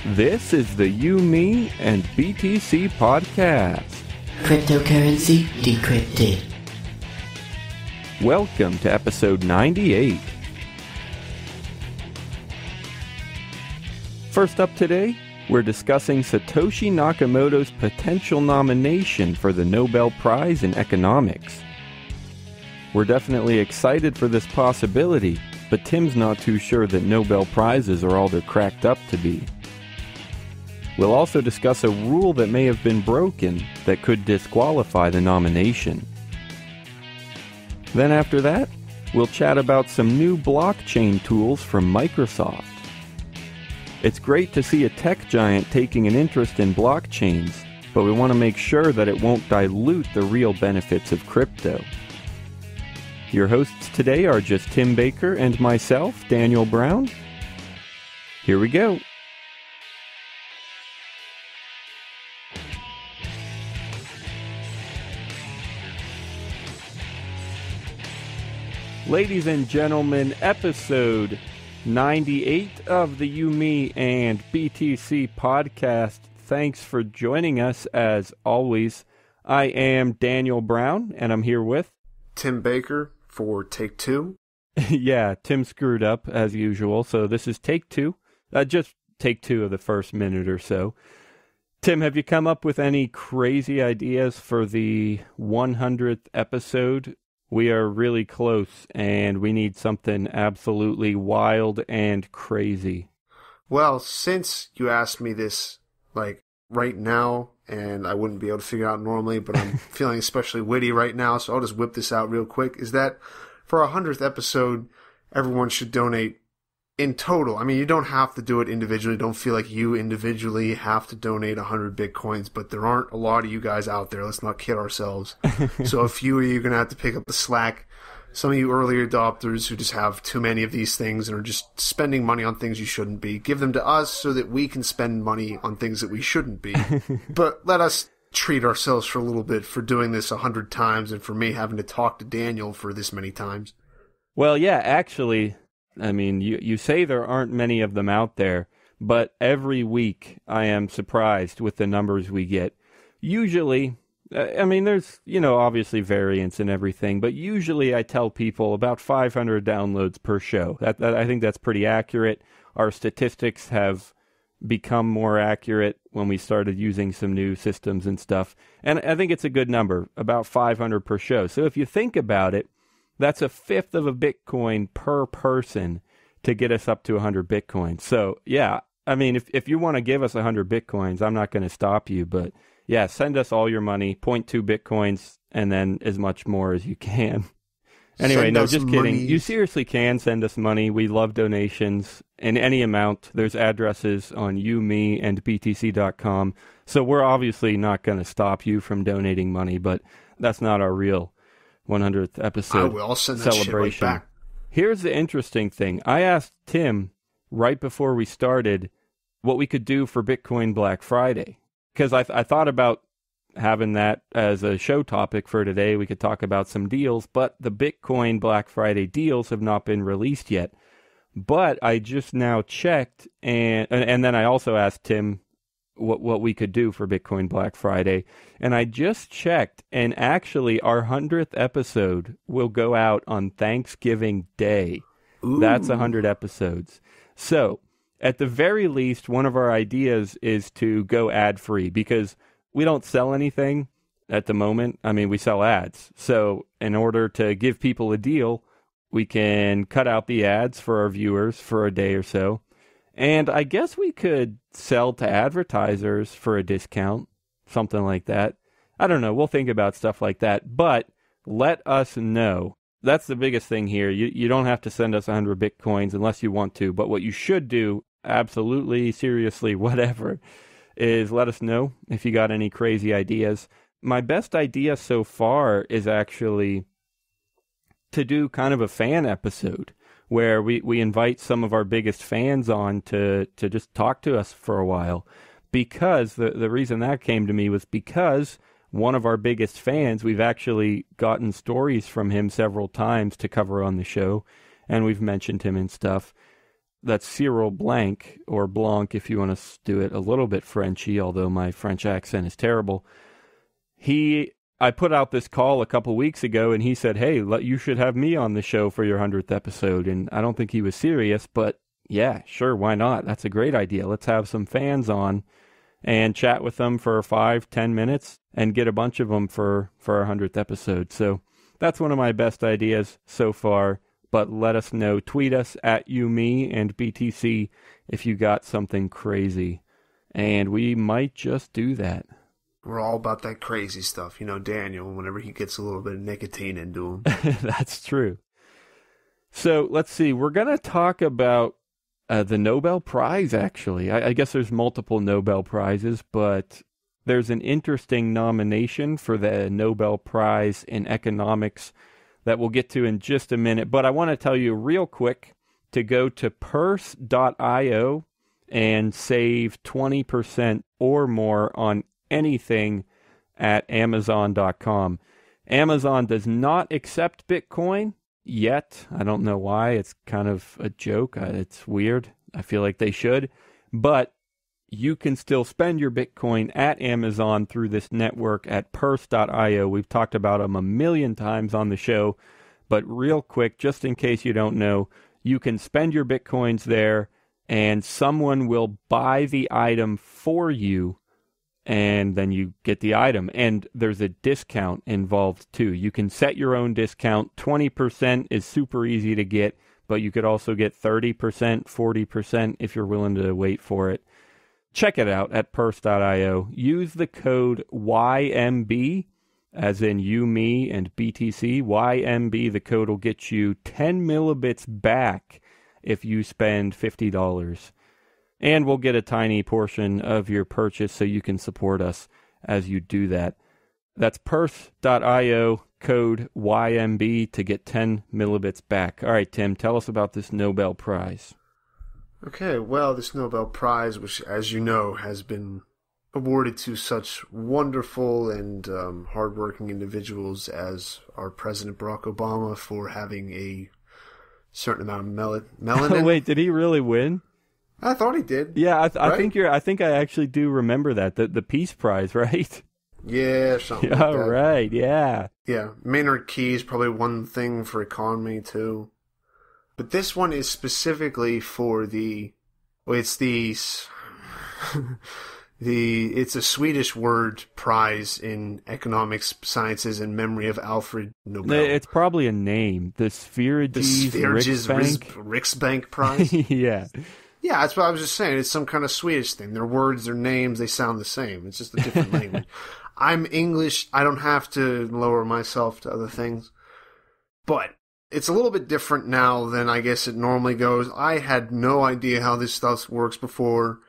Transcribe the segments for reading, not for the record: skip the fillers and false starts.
This is the You, Me, and BTC podcast. Cryptocurrency decrypted. Welcome to episode 98. First up today, we're discussing Satoshi Nakamoto's potential nomination for the Nobel Prize in Economics. We're definitely excited for this possibility, but Tim's not too sure that Nobel Prizes are all they're cracked up to be. We'll also discuss a rule that may have been broken that could disqualify the nomination. Then after that, we'll chat about some new blockchain tools from Microsoft. It's great to see a tech giant taking an interest in blockchains, but we want to make sure that it won't dilute the real benefits of crypto. Your hosts today are just Tim Baker and myself, Daniel Brown. Here we go. Ladies and gentlemen, episode 98 of the You, Me, and BTC podcast. Thanks for joining us as always. I am Daniel Brown, and I'm here with Tim Baker for take two. Yeah, Tim screwed up as usual, so this is take two. Just take two of the first minute or so. Tim, have you come up with any crazy ideas for the 100th episode? We are really close, and we need something absolutely wild and crazy. Well, since you asked me this, right now, and I wouldn't be able to figure out normally, but I'm feeling especially witty right now, so I'll just whip this out real quick, is that for our 100th episode, everyone should donate in total. I mean, you don't have to do it individually. Don't feel like you individually have to donate 100 Bitcoins, but there aren't a lot of you guys out there. Let's not kid ourselves. So a few of you are going to have to pick up the slack. Some of you early adopters who just have too many of these things and are just spending money on things you shouldn't be, give them to us so that we can spend money on things that we shouldn't be. But let us treat ourselves for a little bit for doing this 100 times and for me having to talk to Daniel for this many times. Well, yeah, actually, I mean, you say there aren't many of them out there, but every week I am surprised with the numbers we get. Usually, I mean, there's, obviously variance and everything, but usually I tell people about 500 downloads per show. That I think that's pretty accurate. Our statistics have become more accurate when we started using some new systems and stuff. And I think it's a good number, about 500 per show. So if you think about it, that's a fifth of a Bitcoin per person to get us up to 100 Bitcoins. So, yeah, I mean, if you want to give us 100 Bitcoins, I'm not going to stop you. But, yeah, send us all your money, 0.2 Bitcoins, and then as much more as you can. Anyway, no, just kidding. Money. You seriously can send us money. We love donations in any amount. There's addresses on you, me, and btc.com. So we're obviously not going to stop you from donating money, but that's not our real 100th episode I'll send that celebration. shit right back. Here's the interesting thing. I asked Tim right before we started what we could do for Bitcoin Black Friday, because I thought about having that as a show topic for today. We could talk about some deals, but the Bitcoin Black Friday deals have not been released yet. But I just now checked, and then I also asked Tim what we could do for Bitcoin Black Friday. And I just checked, and actually our 100th episode will go out on Thanksgiving Day. Ooh. That's 100 episodes. So, at the very least, one of our ideas is to go ad-free, because we don't sell anything at the moment. I mean, we sell ads. So, in order to give people a deal, we can cut out the ads for our viewers for a day or so. And I guess we could sell to advertisers for a discount, something like that. I don't know. We'll think about stuff like that. But let us know. That's the biggest thing here. You don't have to send us 100 Bitcoins unless you want to. But what you should do, absolutely, seriously, whatever, is let us know if you got any crazy ideas. My best idea so far is actually to do kind of a fan episode, where we invite some of our biggest fans on to just talk to us for a while. Because the reason that came to me was because one of our biggest fans, we've actually gotten stories from him several times to cover on the show, and we've mentioned him and stuff. that's Cyril Blanc, or Blanc if you want to do it a little bit Frenchy, although my French accent is terrible. I put out this call a couple weeks ago, and he said, hey, you should have me on the show for your 100th episode. And I don't think he was serious, but yeah, sure, why not? That's a great idea. Let's have some fans on and chat with them for 5-10 minutes and get a bunch of them for our 100th episode. So that's one of my best ideas so far. But let us know. Tweet us at YouMe and BTC if you got something crazy. And we might just do that. We're all about that crazy stuff. You know, Daniel, whenever he gets a little bit of nicotine into him. That's true. So let's see. We're going to talk about the Nobel Prize, actually. I guess there's multiple Nobel Prizes, but there's an interesting nomination for the Nobel Prize in Economics that we'll get to in just a minute. But I want to tell you real quick to go to purse.io and save 20% or more on anything at Amazon.com. Amazon does not accept Bitcoin yet. I don't know why. It's kind of a joke. It's weird. I feel like they should. But you can still spend your Bitcoin at Amazon through this network at purse.io. We've talked about them a million times on the show. But real quick, just in case you don't know, you can spend your Bitcoins there and someone will buy the item for you, and then you get the item. And there's a discount involved too. You can set your own discount. 20% is super easy to get, but you could also get 30%, 40% if you're willing to wait for it. Check it out at purse.io. Use the code YMB, as in you, me, and BTC. YMB, the code will get you 10 millibits back if you spend $50. And we'll get a tiny portion of your purchase so you can support us as you do that. That's purse.io, code YMB to get 10 millibits back. All right, Tim, tell us about this Nobel Prize. Okay, well, this Nobel Prize, which, as you know, has been awarded to such wonderful and hardworking individuals as our President Barack Obama for having a certain amount of melanin. Wait, did he really win? I thought he did. Yeah, right? I think I actually do remember that. The Peace Prize, right? Yeah, something like All that. right, yeah. Yeah, Maynard Keyes, probably one thing for economy, too. But this one is specifically for it's a Swedish word prize in economics, sciences, in memory of Alfred Nobel. It's probably a name. The Spheriges Riksbank Prize? Yeah. Yeah, that's what I was just saying. It's some kind of Swedish thing. Their words, their names, they sound the same. It's just a different language. I'm English. I don't have to lower myself to other things. But it's a little bit different now than I guess it normally goes. I had no idea how this stuff works before.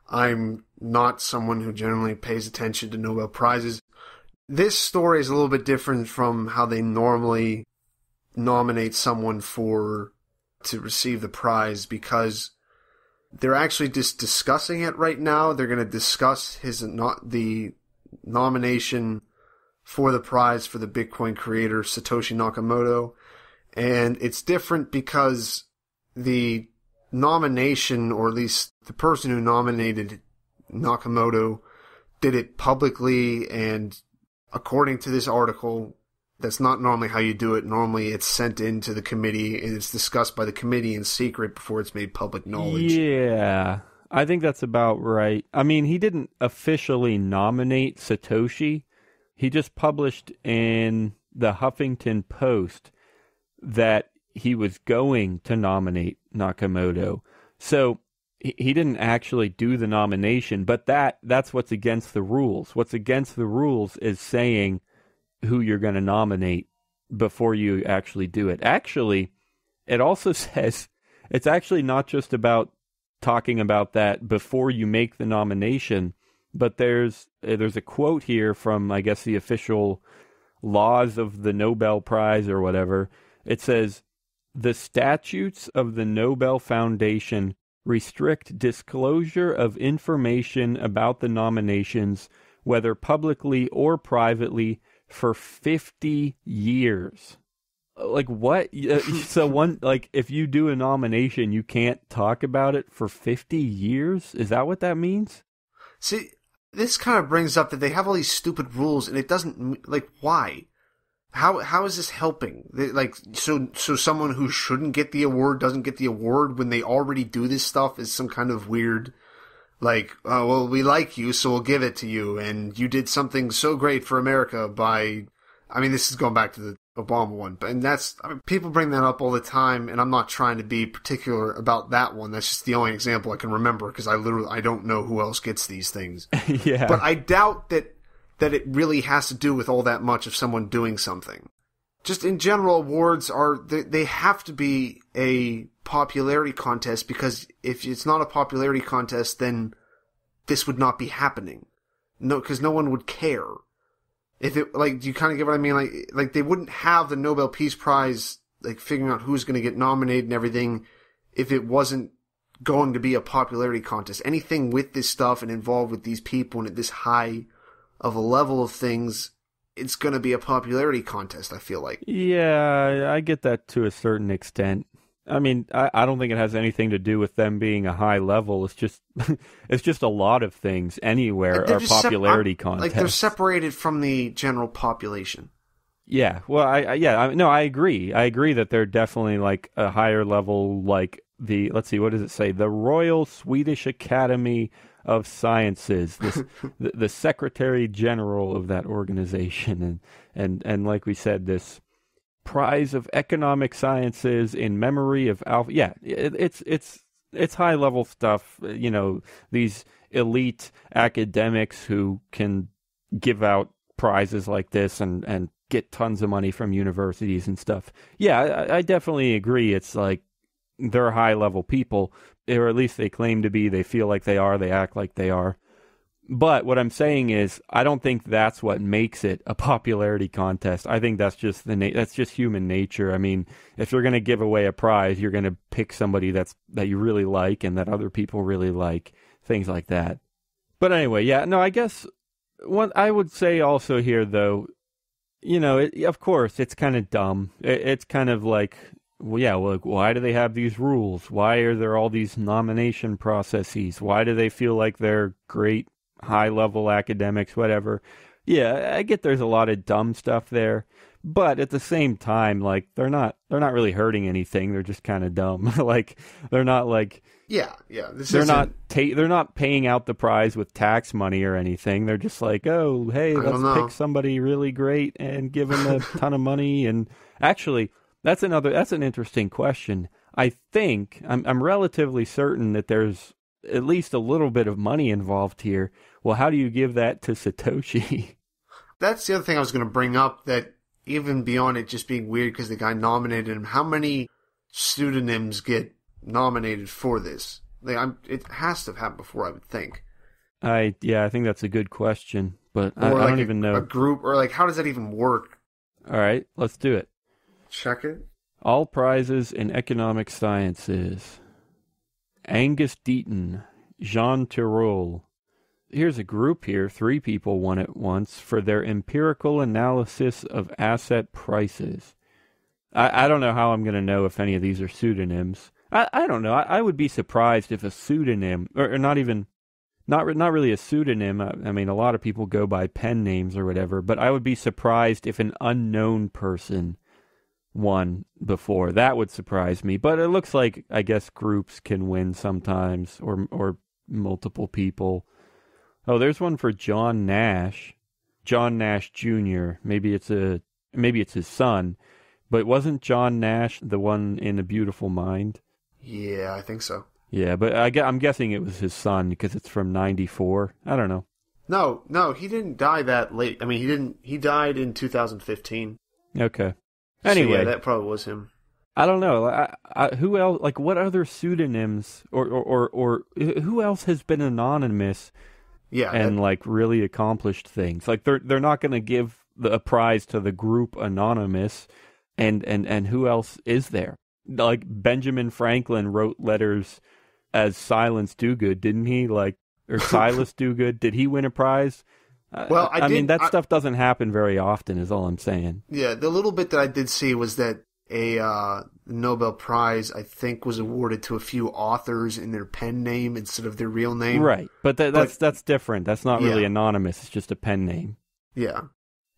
I'm not someone who generally pays attention to Nobel Prizes. This story is a little bit different from how they normally nominate someone to receive the prize, because they're actually just discussing it right now. They're going to discuss the nomination for the prize for the Bitcoin creator Satoshi Nakamoto. And it's different because the nomination, or at least the person who nominated Nakamoto, did it publicly, and according to this article, that's not normally how you do it. Normally it's sent into the committee and it's discussed by the committee in secret before it's made public knowledge. Yeah, I think that's about right. I mean, he didn't officially nominate Satoshi. He just published in the Huffington Post that he was going to nominate Nakamoto. So he didn't actually do the nomination, but that's what's against the rules. What's against the rules is saying who you're going to nominate before you actually do it. Actually, it also says it's actually not just about talking about that before you make the nomination, but there's a quote here from, I guess, the official laws of the Nobel Prize or whatever. It says, "The statutes of the Nobel Foundation restrict disclosure of information about the nominations, whether publicly or privately, for 50 years. Like what? So if you do a nomination, you can't talk about it for 50 years? Is that what that means? See, this kind of brings up that they have all these stupid rules, and it doesn't, like, why? How is this helping? So someone who shouldn't get the award doesn't get the award when they already do this stuff is some kind of weird, like, oh, well, we like you, so we'll give it to you, and you did something so great for America by, I mean, this is going back to the Obama one, and people bring that up all the time, and I'm not trying to be particular about that one. That's just the only example I can remember, because I don't know who else gets these things. Yeah. But I doubt that it really has to do with all that much of someone doing something. Just in general, awards they have to be a popularity contest, because if it's not a popularity contest, then this would not be happening. No, because no one would care. If it, like, do you kind of get what I mean? Like they wouldn't have the Nobel Peace Prize, like, figuring out who's going to get nominated and everything, if it wasn't going to be a popularity contest. Anything with this stuff and involved with these people and at this high of a level of things, it's going to be a popularity contest, I feel like. Yeah, I get that to a certain extent. I mean, I don't think it has anything to do with them being a high level. It's just it's just a lot of things anywhere are popularity contests. Like, they're separated from the general population. Yeah, well, I agree. I agree that they're definitely like a higher level, like let's see, what does it say? The Royal Swedish Academy of Sciences, the Secretary General of that organization, and like we said, this Prize of Economic Sciences in memory of Alpha. Yeah, it's high level stuff. You know, these elite academics who can give out prizes like this and get tons of money from universities and stuff. Yeah, I definitely agree. It's like they're high level people, or at least they claim to be. They feel like they are. They act like they are. But what I'm saying is, I don't think that's what makes it a popularity contest. I think that's just that's just human nature. I mean, if you're going to give away a prize, you're going to pick somebody that you really like and that other people really like, things like that. But anyway, yeah, no, I guess what I would say also here, though, you know, of course, it's kind of dumb. It's kind of like, well, yeah, well, why do they have these rules? Why are there all these nomination processes? Why do they feel like they're great high-level academics, whatever? Yeah, I get there's a lot of dumb stuff there, but at the same time, like, they're not really hurting anything. They're just kind of dumb. Like, they're not like, they're not paying out the prize with tax money or anything. They're just like, oh, hey, let's pick somebody really great and give them a ton of money. And actually, that's an interesting question. I think I'm relatively certain that there's at least a little bit of money involved here. Well, how do you give that to Satoshi? That's the other thing I was going to bring up, that even beyond it just being weird because the guy nominated him, how many pseudonyms get nominated for this? It has to have happened before, I would think. I think that's a good question, but I don't even know. A group, or like, how does that even work? All right, let's do it. Check it. All prizes in economic sciences. Angus Deaton, Jean Tirole. Here's a group here. 3 people won it once for their empirical analysis of asset prices. I don't know how I'm going to know if any of these are pseudonyms. I don't know. I would be surprised if a pseudonym, or not really a pseudonym. I mean, a lot of people go by pen names or whatever, but I would be surprised if an unknown person won before. That would surprise me. But it looks like, I guess, groups can win sometimes, or multiple people. Oh, there's one for John Nash Jr. Maybe it's his son, but wasn't John Nash the one in A Beautiful Mind? Yeah, I think so. Yeah, but I'm guessing it was his son because it's from 94. I don't know. No, he didn't die that late. I mean, he died in 2015. Okay. Anyway, so yeah, that probably was him. I don't know. Who else? Like, what other pseudonyms or who else has been anonymous? Yeah, and like really accomplished things. Like they're not going to give a prize to the group Anonymous, and who else is there? Like Benjamin Franklin wrote letters as Silence Dogood, didn't he? Like, or Silas Dogood. Did he win a prize? Well, I mean, that stuff doesn't happen very often, is all I'm saying. Yeah, the little bit that I did see was that a Nobel Prize, I think, was awarded to a few authors in their pen name instead of their real name. Right, but that's different. That's not really anonymous. It's just a pen name. Yeah.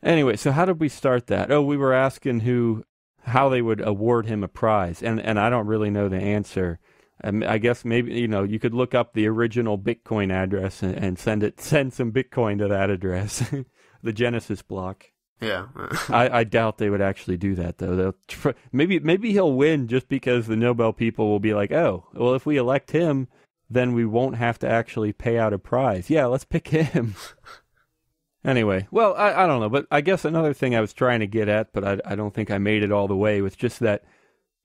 Anyway, so how did we start that? Oh, we were asking how they would award him a prize, and I don't really know the answer. I guess maybe, you could look up the original Bitcoin address and send some Bitcoin to that address, the Genesis block. Yeah. I doubt they would actually do that, though. Maybe he'll win just because the Nobel people will be like, oh, well, if we elect him, then we won't have to actually pay out a prize. Yeah, let's pick him. Anyway, well, I don't know, but I guess another thing I was trying to get at, but I don't think I made it all the way, was just that,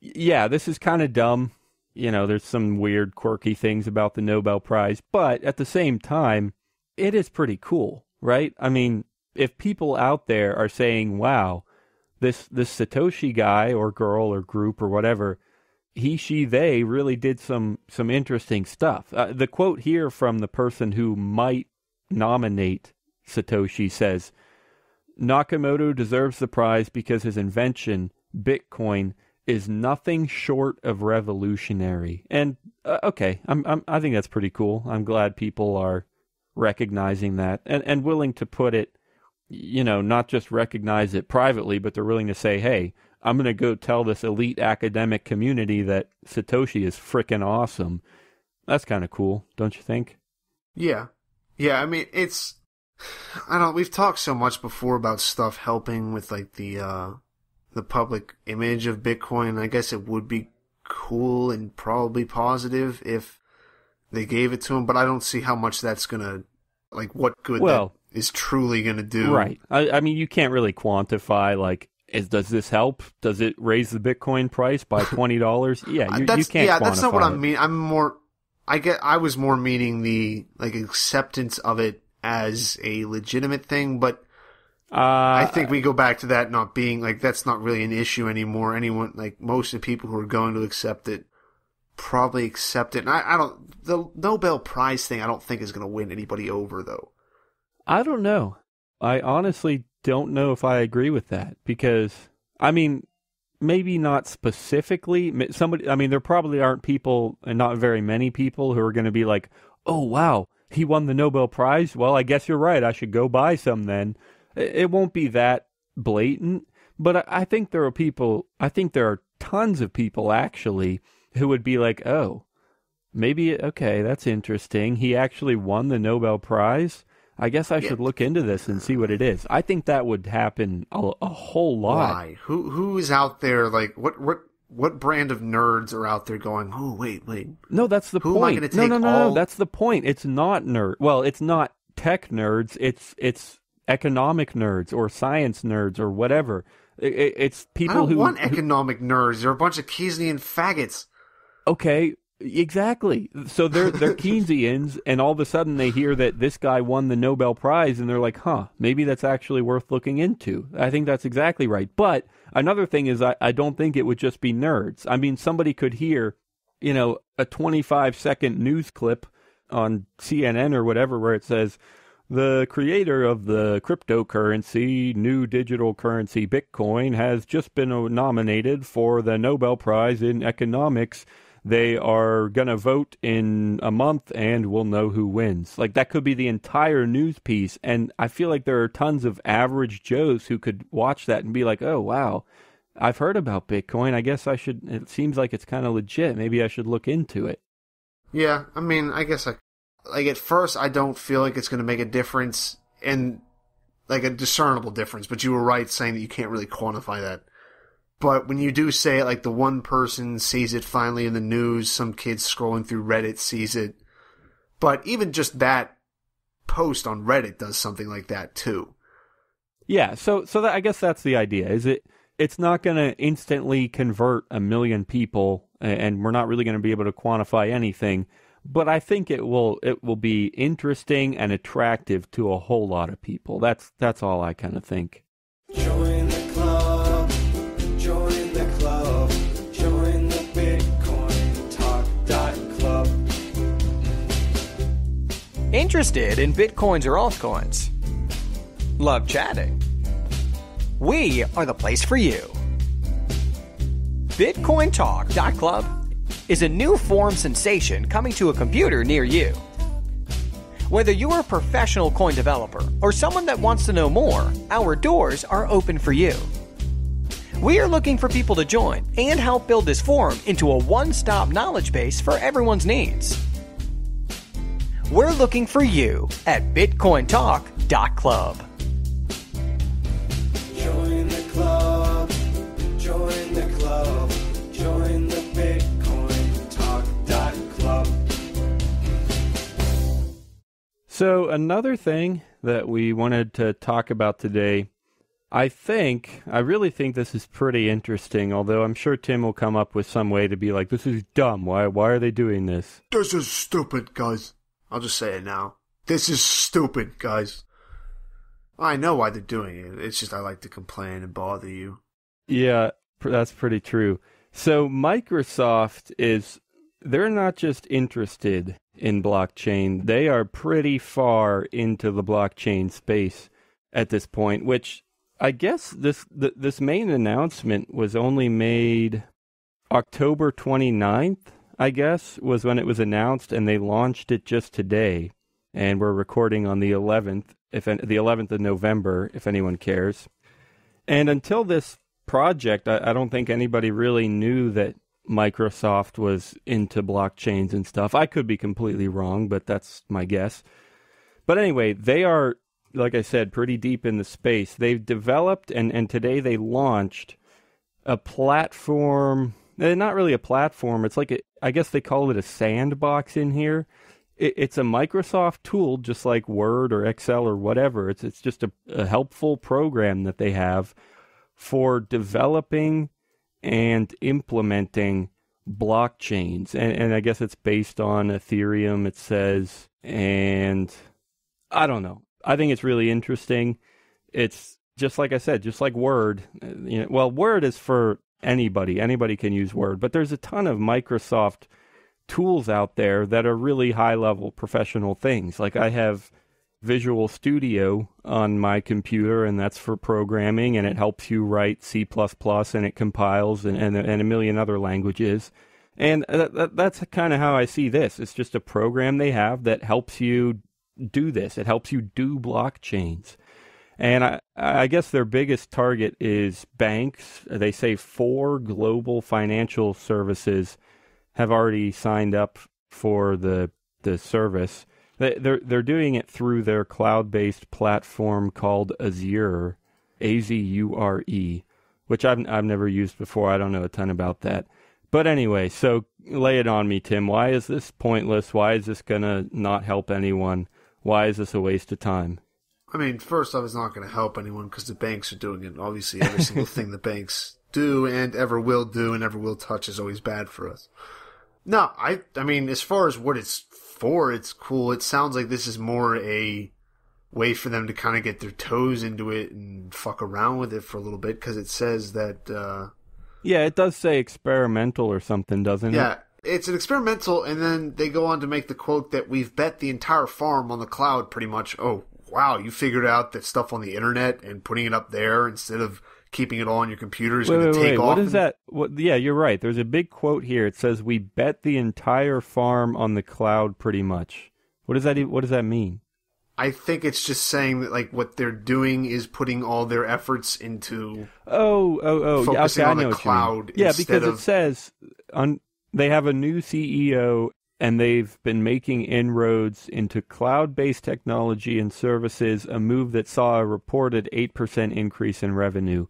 yeah, this is kind of dumb. There's some weird, quirky things about the Nobel Prize, but at the same time, it is pretty cool, right? I mean, if people out there are saying, wow, this Satoshi guy or girl or group or whatever, he, she, they really did some interesting stuff. The quote here from the person who might nominate Satoshi says, Nakamoto deserves the prize because his invention, Bitcoin, is nothing short of revolutionary. And okay, I think that's pretty cool. I'm glad people are recognizing that and willing to put it, not just recognize it privately, but they're willing to say, hey, I'm going to go tell this elite academic community that Satoshi is frickin' awesome. That's kind of cool, don't you think? Yeah. Yeah, I mean, we've talked so much before about stuff helping with like the public image of Bitcoin. I guess it would be cool and probably positive if they gave it to him, but I don't see how much that's going to, like, what good that is truly going to do. Right. I mean, you can't really quantify, like, does this help? Does it raise the Bitcoin price by $20? Yeah, you can't quantify. Yeah, that's not what I mean. I was more meaning the, like, acceptance of it as a legitimate thing, but I think we go back to that not being, like, that's not really an issue anymore. Anyone, like, most of the people who are going to accept it probably accept it. And the Nobel Prize thing I don't think is going to win anybody over, though. I don't know. I honestly don't know if I agree with that because, I mean, maybe not specifically. There probably aren't people, and not very many people, who are going to be like, oh, wow, he won the Nobel Prize? Well, I guess you're right. I should go buy some then. It won't be that blatant, but I think there are tons of people actually who would be like, oh, maybe, okay, that's interesting. He actually won the Nobel Prize. I guess I should look into this and see what it is. I think that would happen a whole lot. Why? Who is out there, like, what brand of nerds are out there going, oh, wait. No, that's the point. Who am I going to take No, that's the point. It's not nerd. Well, it's not tech nerds. It's economic nerds or science nerds or whatever. It's people who... I don't want economic nerds. They're a bunch of Keynesian faggots. Okay, exactly. So they're Keynesians, and all of a sudden they hear that this guy won the Nobel Prize, and they're like, huh, maybe that's actually worth looking into. I think that's exactly right. But another thing is I don't think it would just be nerds. I mean, somebody could hear, a 25-second news clip on CNN or whatever where it says, the creator of the cryptocurrency, new digital currency Bitcoin, has just been nominated for the Nobel Prize in economics. They are going to vote in a month and we'll know who wins. Like, that could be the entire news piece. And I feel like there are tons of average Joes who could watch that and be like, oh, wow, I've heard about Bitcoin. I guess it seems like it's kind of legit. Maybe I should look into it. Yeah, I mean, I guess at first, I don't feel like it's going to make a difference, and like a discernible difference, but you were right saying that you can't really quantify that. But when you do say it, like the one person sees it finally in the news, some kid scrolling through Reddit sees it. But even just that post on Reddit does something like that too. Yeah, so that, I guess that's the idea. It's not going to instantly convert 1 million people, and we're not really going to be able to quantify anything. But I think it will be interesting and attractive to a whole lot of people. That's all I kind of think. Join the club, join the club, join the Bitcoin Talk Club. Interested in Bitcoins or altcoins? Love chatting? We are the place for you. BitcoinTalk.club is a new forum sensation coming to a computer near you. Whether you're a professional coin developer or someone that wants to know more, our doors are open for you. We are looking for people to join and help build this forum into a one-stop knowledge base for everyone's needs. We're looking for you at BitcoinTalk.club. Join the club. Join the club. Join the Bitcoin Talk Club. So another thing that we wanted to talk about today, I really think this is pretty interesting, although I'm sure Tim will come up with some way to be like, this is dumb. Why are they doing this? This is stupid, guys. I'll just say it now. This is stupid, guys. I know why they're doing it. It's just I like to complain and bother you. Yeah, that's pretty true. So Microsoft they're not just interested in blockchain. They are pretty far into the blockchain space at this point, which I guess this main announcement was only made October 29th, I guess, was when it was announced, and they launched it just today. And we're recording on the 11th, the 11th of November, if anyone cares. And until this project, I don't think anybody really knew that Microsoft was into blockchains and stuff. I could be completely wrong, but that's my guess. But anyway, they are, like I said, pretty deep in the space. They've developed, and today they launched a platform. Not really a platform. It's like, I guess they call it a sandbox in here. It's a Microsoft tool, just like Word or Excel or whatever. It's just a helpful program that they have for developing and implementing blockchains. And I guess it's based on Ethereum, it says. And I don't know. I think it's really interesting. It's just like I said, just like Word. Word is for anybody. Anybody can use Word. But there's a ton of Microsoft tools out there that are really high-level professional things. Like I have Visual Studio on my computer, and that's for programming, and it helps you write C++, and it compiles, and a million other languages. And that's kind of how I see this. It's just a program they have that helps you do this. It helps you do blockchains. And I guess their biggest target is banks. They say 4 global financial services have already signed up for the service. They're doing it through their cloud-based platform called Azure, Azure, which I've never used before. I don't know a ton about that. But anyway, so lay it on me, Tim. Why is this pointless? Why is this going to not help anyone? Why is this a waste of time? I mean, first off, it's not going to help anyone because the banks are doing it. Obviously, every single thing the banks do and ever will do and ever will touch is always bad for us. No, I mean, as far as what it's for, it's cool. It sounds like this is more a way for them to kind of get their toes into it and fuck around with it for a little bit, because it says that... yeah, it does say experimental or something, doesn't it? Yeah, it's an experimental, and then they go on to make the quote that we've bet the entire farm on the cloud pretty much. Oh, wow, you figured out that stuff on the internet and putting it up there instead of keeping it all on your computer is going to take off. What is that? Yeah, you're right. There's a big quote here. It says, we bet the entire farm on the cloud pretty much. What does that mean? I think it's just saying that, like, what they're doing is putting all their efforts into focusing on the cloud. Yeah, because it says they have a new CEO and they've been making inroads into cloud-based technology and services, a move that saw a reported 8% increase in revenue.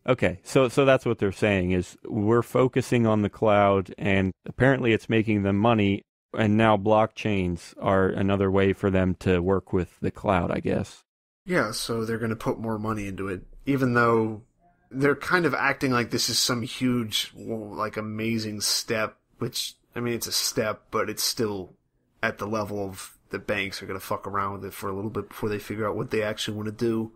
Okay, so that's what they're saying, is we're focusing on the cloud, and apparently it's making them money, and now blockchains are another way for them to work with the cloud, I guess. Yeah, so they're going to put more money into it, even though they're kind of acting like this is some huge, like, amazing step, which... I mean, it's a step, but it's still at the level of the banks are going to fuck around with it for a little bit before they figure out what they actually want to do.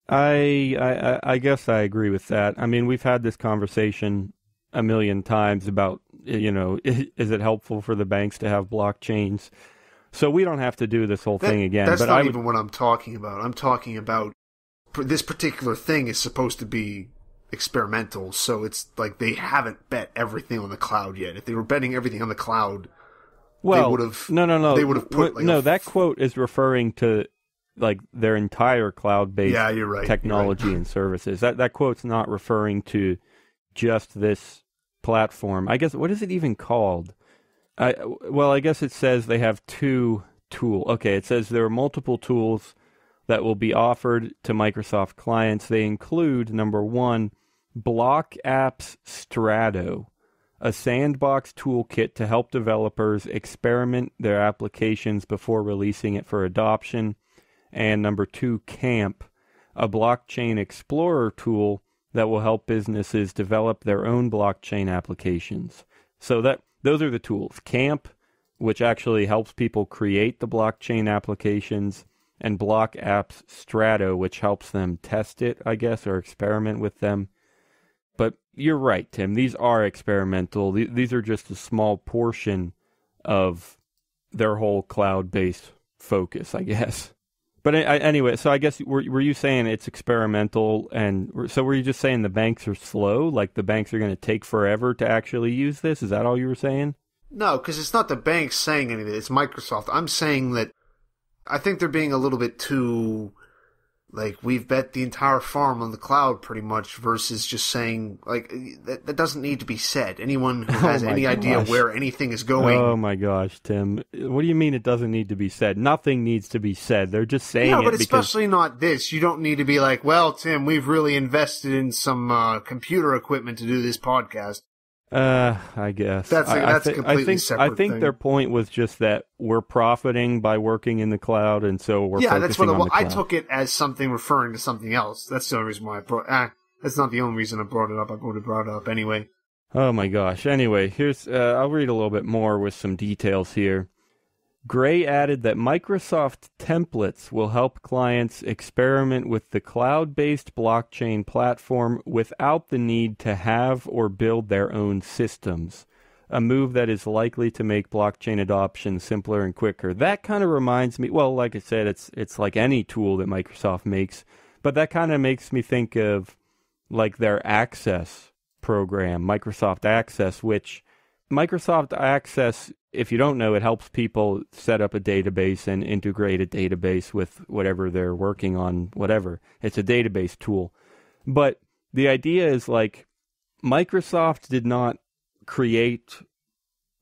I guess I agree with that. I mean, we've had this conversation a million times about, is it helpful for the banks to have blockchains? So we don't have to do this whole thing again. That's not even what I'm talking about. I'm talking about this particular thing is supposed to be experimental, so it's like they haven't bet everything on the cloud yet. If they were betting everything on the cloud, well, they would have. No. They would have put like that quote is referring to like their entire cloud-based you're right, technology and services. That quote's not referring to just this platform. I guess, what is it even called? I guess it says they have two tools. Okay, it says there are multiple tools that will be offered to Microsoft clients. They include, number one, Block Apps Strato, a sandbox toolkit to help developers experiment their applications before releasing it for adoption. And number two, Camp, a blockchain explorer tool that will help businesses develop their own blockchain applications. So those are the tools. Camp, which actually helps people create the blockchain applications, and Block Apps Strato, which helps them test it, I guess, or experiment with them. But you're right, Tim. These are experimental. These are just a small portion of their whole cloud-based focus, I guess. But anyway, so I guess, were you saying it's experimental, and so were you just saying the banks are slow? Like the banks are going to take forever to actually use this? Is that all you were saying? No, because it's not the banks saying anything. It's Microsoft. I'm saying that I think they're being a little bit too, like, we've bet the entire farm on the cloud pretty much, versus just saying, like, that doesn't need to be said. Anyone who has any idea where anything is going. Oh my gosh, Tim. What do you mean it doesn't need to be said? Nothing needs to be said. They're just saying it. Yeah, but especially not this. You don't need to be like, well, Tim, we've really invested in some computer equipment to do this podcast. I guess. That's a completely separate thing. I think their point was just that we're profiting by working in the cloud, and so we're focusing on the cloud. I took it as something referring to something else. That's the only reason why I brought that's not the only reason I brought it up. I would have brought it up anyway. Oh my gosh. Anyway, here's I'll read a little bit more with some details here. Gray added that Microsoft templates will help clients experiment with the cloud-based blockchain platform without the need to have or build their own systems, a move that is likely to make blockchain adoption simpler and quicker. That kind of reminds me, well, like I said, it's like any tool that Microsoft makes, but that kind of makes me think of like their Access program, Microsoft Access, which Microsoft Access, if you don't know, it helps people set up a database and integrate a database with whatever they're working on, whatever. It's a database tool. But the idea is like Microsoft did not create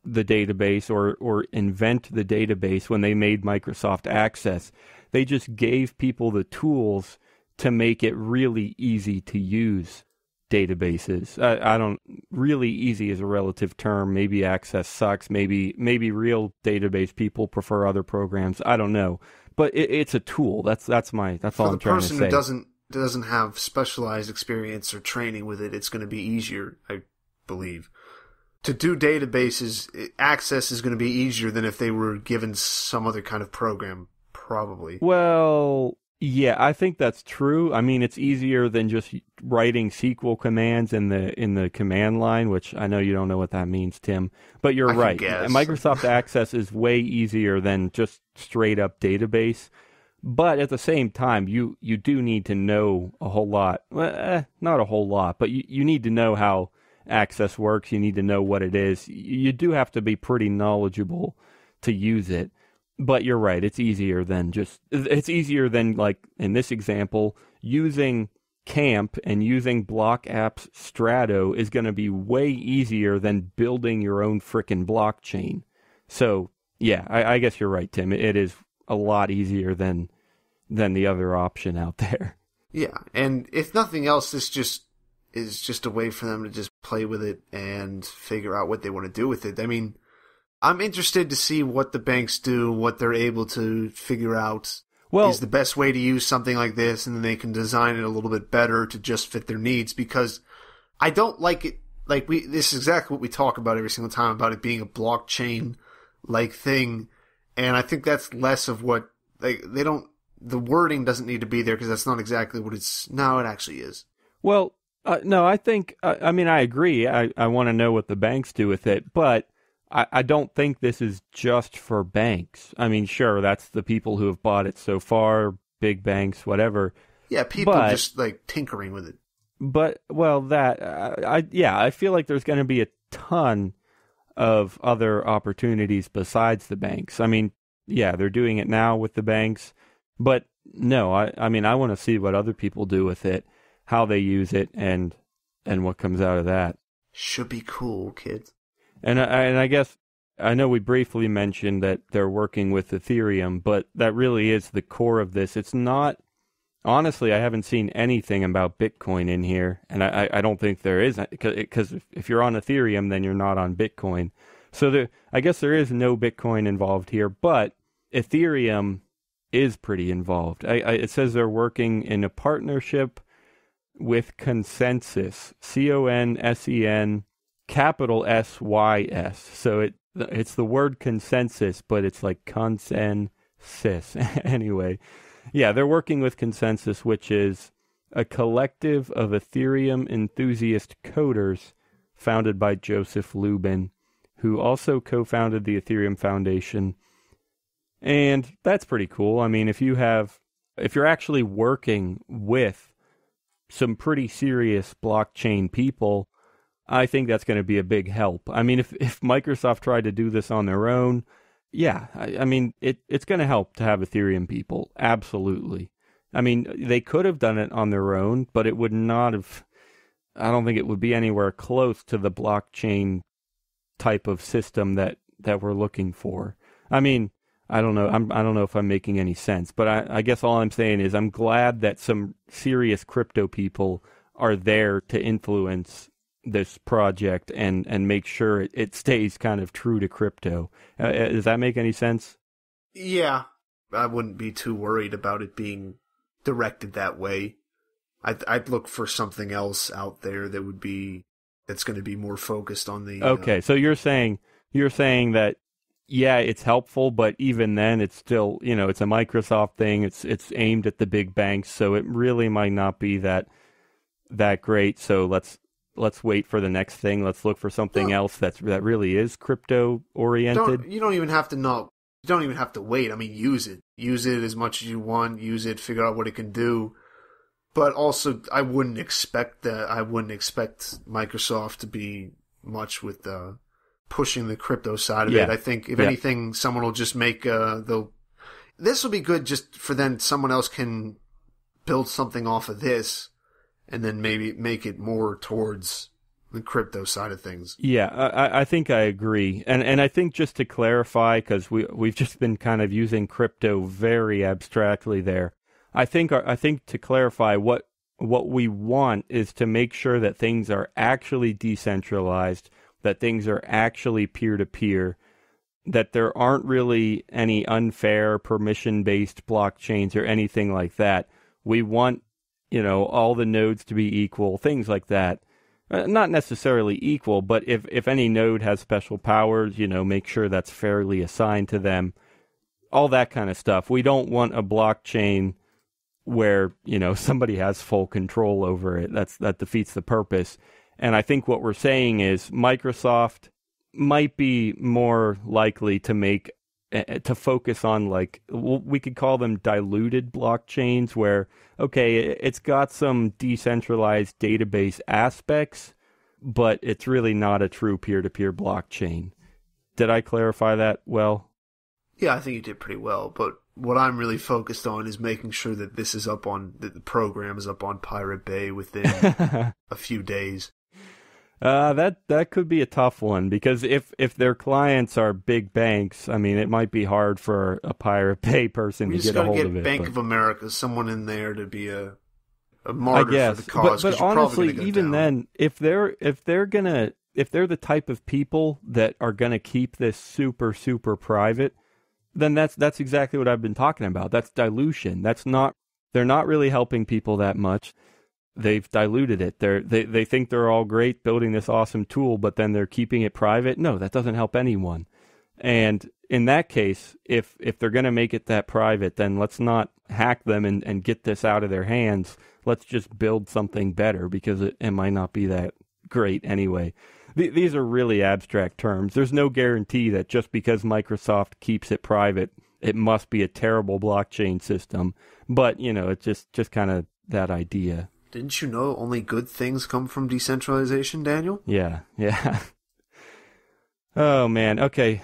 the database or invent the database when they made Microsoft Access. They just gave people the tools to make it really easy to use databases. I don't, really easy is a relative term. Maybe Access sucks. Maybe real database people prefer other programs. I don't know. But it's a tool. That's all I'm trying to say. For the person who doesn't have specialized experience or training with it, it's going to be easier, I believe. To do databases, Access is going to be easier than if they were given some other kind of program, probably. Well, yeah, I think that's true. I mean, it's easier than just writing SQL commands in the command line, which I know you don't know what that means, Tim. But you're right. Microsoft Access is way easier than just straight up database. But at the same time, you do need to know a whole lot. Well, not a whole lot, but you need to know how Access works. You need to know what it is. You do have to be pretty knowledgeable to use it. But you're right, it's easier than like in this example, using Camp and using Block Apps Strato is going to be way easier than building your own frickin' blockchain. So, yeah, I guess you're right, Tim. It is a lot easier than the other option out there. Yeah, and if nothing else, this is just a way for them to just play with it and figure out what they want to do with it. I mean, I'm interested to see what the banks do, what they're able to figure out is the best way to use something like this, and then they can design it a little bit better to just fit their needs, because I don't like it. Like, this is exactly what we talk about every single time, about it being a blockchain-like thing, and I think that's less of what, like, the wording doesn't need to be there, because that's not exactly what no, it actually is. Well, no, I think, I mean, I agree. I want to know what the banks do with it, but I don't think this is just for banks. I mean, sure, that's the people who have bought it so far, big banks, whatever. Yeah, people But- just like tinkering with it. But well, I feel like there's going to be a ton of other opportunities besides the banks. I mean, yeah, they're doing it now with the banks, but no, I mean, I want to see what other people do with it, how they use it, and what comes out of that. Should be cool, kids. And I guess I know we briefly mentioned that they're working with Ethereum, but that really is the core of this. It's not. Honestly, I haven't seen anything about Bitcoin in here, and I don't think there is, because if you're on Ethereum, then you're not on Bitcoin. So I guess there is no Bitcoin involved here, but Ethereum is pretty involved. It says they're working in a partnership with Consensus, CONSEN, capital SYS. So it's the word consensus, but it's like consensus. Anyway. Yeah, they're working with Consensus, which is a collective of Ethereum enthusiast coders founded by Joseph Lubin, who also co-founded the Ethereum Foundation. And that's pretty cool. I mean, if you're actually working with some pretty serious blockchain people, I think that's going to be a big help. I mean, if Microsoft tried to do this on their own, yeah, I mean, it's going to help to have Ethereum people. Absolutely. I mean, they could have done it on their own, but it would not have, I don't think it would be anywhere close to the blockchain type of system that we're looking for. I mean, I don't know. I don't know if I'm making any sense, but I guess all I'm saying is I'm glad that some serious crypto people are there to influence this project and make sure it stays kind of true to crypto. Does that make any sense? Yeah, I wouldn't be too worried about it being directed that way. I'd look for something else out there that's going to be more focused on the. Okay, so you're saying that yeah, it's helpful, but even then, it's still, it's a Microsoft thing. It's aimed at the big banks, so it really might not be that great. So let's wait for the next thing. Let's look for something else that really is crypto oriented. You don't even have to know. You don't even have to wait. I mean, use it. Use it as much as you want. Use it. Figure out what it can do. But also, I wouldn't expect Microsoft to be much with pushing the crypto side of it. I think if anything, someone will just make this will be good just for then someone else can build something off of this. And then maybe make it more towards the crypto side of things. Yeah, I think I agree. And I think just to clarify, because we've just been kind of using crypto very abstractly there. I think to clarify, what we want is to make sure that things are actually decentralized, that things are actually peer-to-peer, that there aren't really any unfair permission-based blockchains or anything like that. We want all the nodes to be equal, things like that. Not necessarily equal, but if any node has special powers, make sure that's fairly assigned to them. All that kind of stuff. We don't want a blockchain where, somebody has full control over it. That defeats the purpose. And I think what we're saying is Microsoft might be more likely to focus on, like, we could call them diluted blockchains, where, okay, it's got some decentralized database aspects, but it's really not a true peer-to-peer blockchain. Did I clarify that well? Yeah, I think you did pretty well, but what I'm really focused on is making sure that that the program is up on Pirate Bay within a few days. That could be a tough one, because if their clients are big banks, I mean, it might be hard for a Pirate Bay person to get a hold of it. We just got to get Bank of America, someone in there to be a martyr for the cause. But honestly, even then, if they're the type of people that are gonna keep this super, super private, then that's exactly what I've been talking about. That's dilution. They're not really helping people that much. They've diluted it. They think they're all great building this awesome tool, but then they're keeping it private. No, that doesn't help anyone. And in that case, if they're going to make it that private, then let's not hack them and get this out of their hands. Let's just build something better, because it might not be that great anyway. These are really abstract terms. There's no guarantee that just because Microsoft keeps it private, it must be a terrible blockchain system. But, it's just kind of that idea. Didn't you know only good things come from decentralization, Daniel? Yeah. Oh, man. Okay.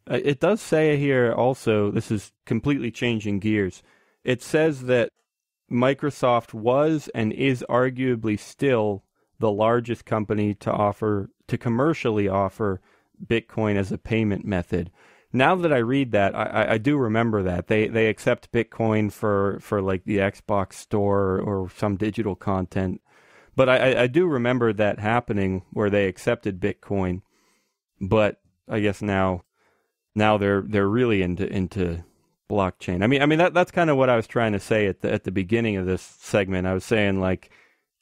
It does say here also, this is completely changing gears. It says that Microsoft was and is arguably still the largest company to commercially offer Bitcoin as a payment method. Now that I read that, I do remember that. They accept Bitcoin for like the Xbox store or some digital content. But I do remember that happening where they accepted Bitcoin. But I guess now they're really into blockchain. I mean that's kind of what I was trying to say at the beginning of this segment. I was saying like,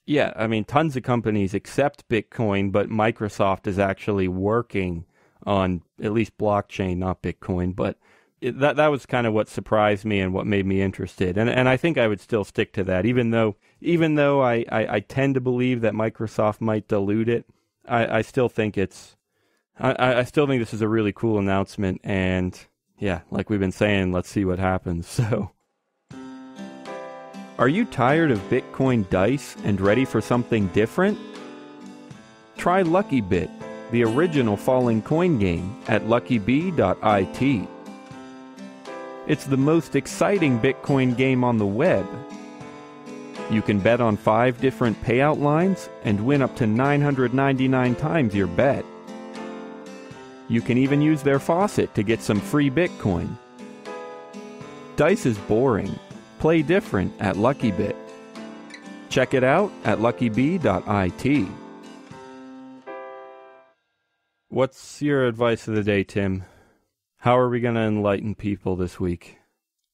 yeah, I mean tons of companies accept Bitcoin, but Microsoft is actually working on at least blockchain, not Bitcoin. But that was kind of what surprised me and what made me interested. And I think I would still stick to that, even though I tend to believe that Microsoft might dilute it. I still think I still think this is a really cool announcement, and yeah, like we've been saying, let's see what happens. So, are you tired of Bitcoin dice and ready for something different? Try Lucky Bit, the original falling coin game at luckybee.it. It's the most exciting Bitcoin game on the web. You can bet on 5 different payout lines and win up to 999 times your bet. You can even use their faucet to get some free Bitcoin. Dice is boring. Play different at Lucky Bit. Check it out at luckybee.it. What's your advice of the day, Tim? How are we going to enlighten people this week?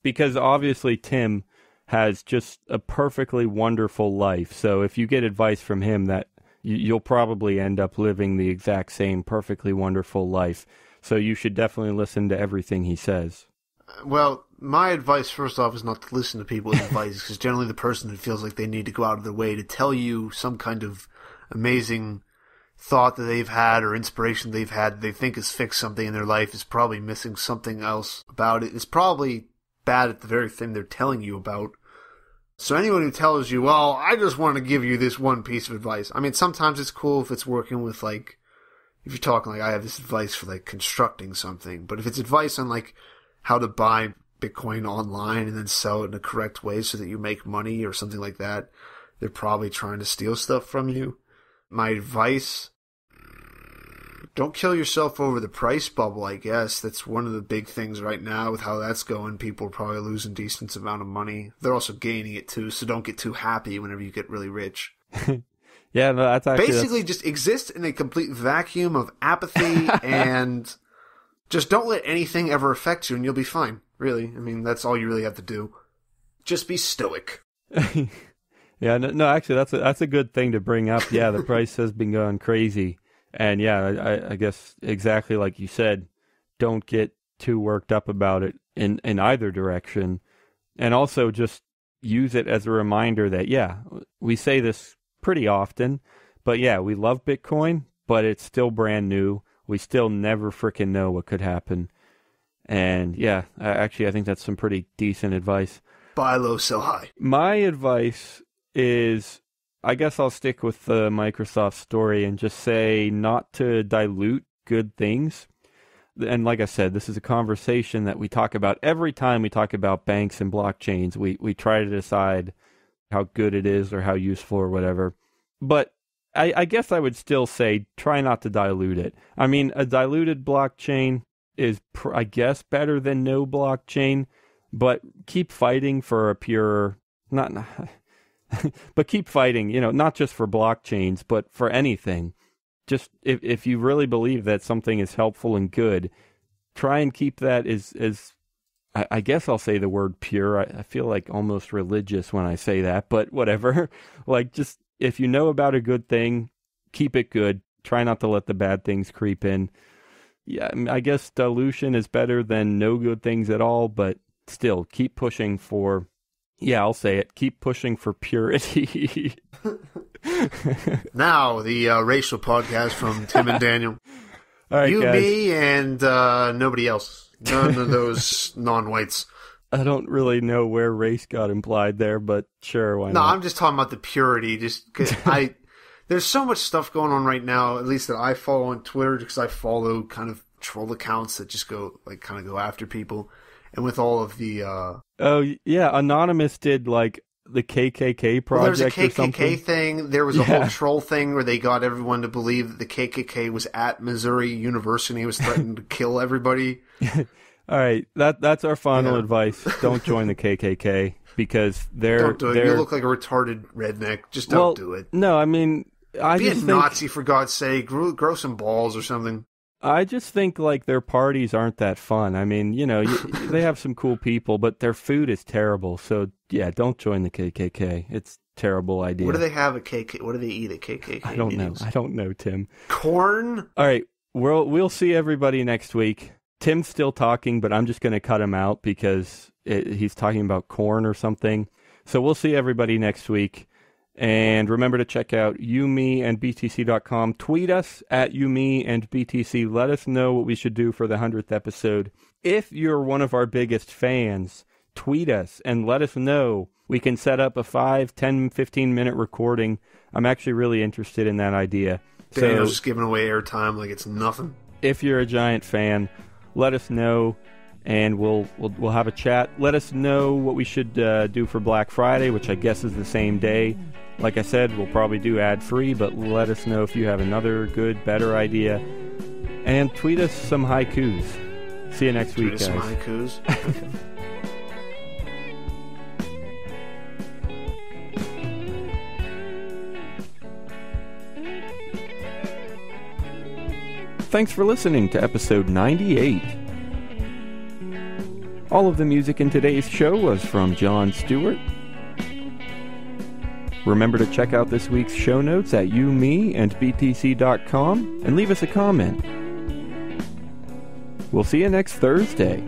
Because obviously Tim has just a perfectly wonderful life. So if you get advice from him, that you'll probably end up living the exact same perfectly wonderful life. So you should definitely listen to everything he says. Well, my advice, first off, is not to listen to people's advice, because generally the person that feels like they need to go out of their way to tell you some kind of amazing thought that they've had or inspiration they've had they think has fixed something in their life is probably missing something else about it. It's probably bad at the very thing they're telling you about. So anyone who tells you, well, I just want to give you this one piece of advice. I mean, sometimes it's cool if it's working with, like, if you're talking, like, I have this advice for, like, constructing something. But if it's advice on, like, how to buy Bitcoin online and then sell it in a correct way so that you make money or something like that, they're probably trying to steal stuff from you. My advice, don't kill yourself over the price bubble, I guess. That's one of the big things right now with how that's going. People are probably losing a decent amount of money. They're also gaining it too, so don't get too happy whenever you get really rich. Yeah, no, that's actually... Basically, just exist in a complete vacuum of apathy and just don't let anything ever affect you and you'll be fine, really. I mean, that's all you really have to do. Just be stoic. Yeah, no, actually, that's a good thing to bring up. Yeah, the price has been going crazy. And yeah, I guess exactly like you said, don't get too worked up about it in either direction. And also just use it as a reminder that, yeah, we say this pretty often, but yeah, we love Bitcoin, but it's still brand new. We still never freaking know what could happen. And yeah, I think that's some pretty decent advice. Buy low, sell high. My advice is, I guess I'll stick with the Microsoft story and just say not to dilute good things. And like I said, this is a conversation that we talk about every time we talk about banks and blockchains. We try to decide how good it is or how useful or whatever. But I guess I would still say try not to dilute it. I mean, a diluted blockchain is, I guess, better than no blockchain, but keep fighting for a pure, but keep fighting, not just for blockchains, but for anything. Just if you really believe that something is helpful and good, try and keep that as I guess I'll say the word pure. I feel like almost religious when I say that, but whatever. Like, just if you know about a good thing, keep it good. Try not to let the bad things creep in. Yeah, I guess dilution is better than no good things at all, but still keep pushing for, yeah, I'll say it, keep pushing for purity. Now, the racial podcast from Tim and Daniel. All right, you, guys. me, and nobody else. None of those non-whites. I don't really know where race got implied there, but sure, why No, not? I'm just talking about the purity. Just because there's so much stuff going on right now, at least that I follow on Twitter, because I follow kind of troll accounts that just go after people. And with all of the Oh yeah, Anonymous did like the KKK project. well, there's a or KKK something. thing. There was a whole troll thing where they got everyone to believe that the KKK was at Missouri University and was threatening to kill everybody. All right, that's our final advice. Don't join the KKK because Don't do it. You look like a retarded redneck. Just don't do it. No, I mean, I Be a just think, Nazi for God's sake. Grow some balls or something. I just think like their parties aren't that fun. I mean, they have some cool people, but their food is terrible. So yeah, don't join the KKK. It's a terrible idea. What do they have at KKK? What do they eat at KKK? I don't meetings? know. I don't know, Tim. Corn? All right, we'll see everybody next week. Tim's still talking, but I'm just going to cut him out because he's talking about corn or something. So we'll see everybody next week. And remember to check out youmeandbtc.com. Tweet us at youmeandbtc. Let us know what we should do for the 100th episode. If you're one of our biggest fans, tweet us and let us know. We can set up a 5, 10, 15-minute recording. I'm actually really interested in that idea. Daniel's just giving away airtime like it's nothing. If you're a giant fan, let us know, and we'll have a chat. Let us know what we should do for Black Friday, which I guess is the same day. Like I said, we'll probably do ad-free, but let us know if you have another good, better idea. And tweet us some haikus. See you next week, guys. Some haikus. Thanks for listening to episode 98. All of the music in today's show was from John Stewart. Remember to check out this week's show notes at youmeandbtc.com and leave us a comment. We'll see you next Thursday.